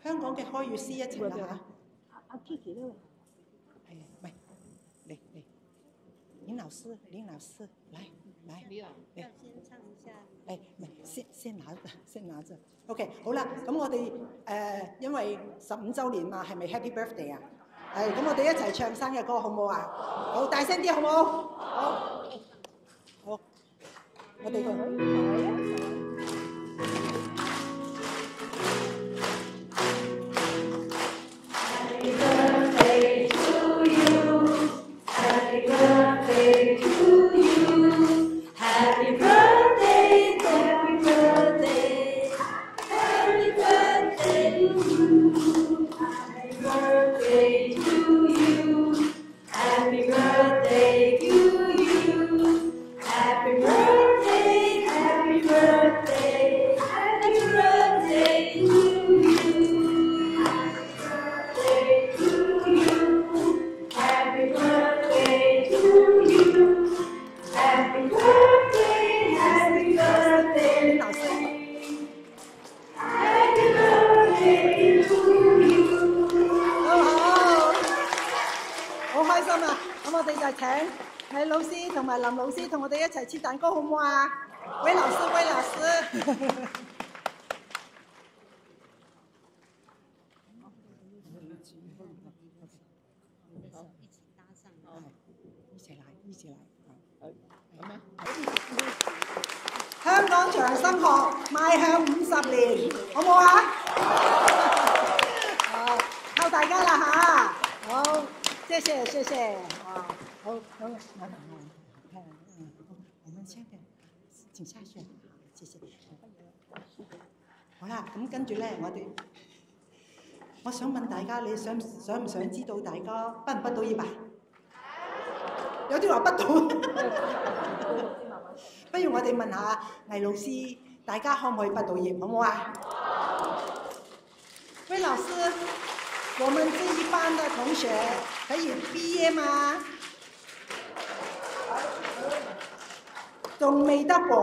香港嘅開粵詩一齊啦嚇。阿 Kiki 呢？係唔係？嚟，林老師，來，你啊，要先唱一下。唔係，先拿着。OK， 好啦，咁我哋因為15週年嘛，係咪 Happy Birthday 啊？咁我哋一齊唱生日歌好唔好啊？好，大聲啲好唔好？好，我哋Happy birthday to you. Happy birthday to you. Happy birthday, happy birthday. Happy birthday to you. Happy birthday to you. Happy birthday to you. Happy birthday, happy birthday. Happy birthday to you. Happy birthday to you. Happy birthday, happy birthday. 老師。 Happy birthday to you. 好開心啊！咁我哋就請魏老師同埋林老師同我哋一齊切蛋糕，好唔好啊？魏老師。一起來。香港長心學邁向50年，好唔好啊？靠大家啦嚇！好，謝謝。好，我們先嘅請下去，謝謝。好啦，咁跟住咧，我想問大家，你想唔想知道大家畢唔畢到業啊？有啲話畢到，不如我哋問下魏老師，大家可唔可以畢到業，好唔好啊？魏老師，我們這一班的同學可以畢業嗎？仲未得喎。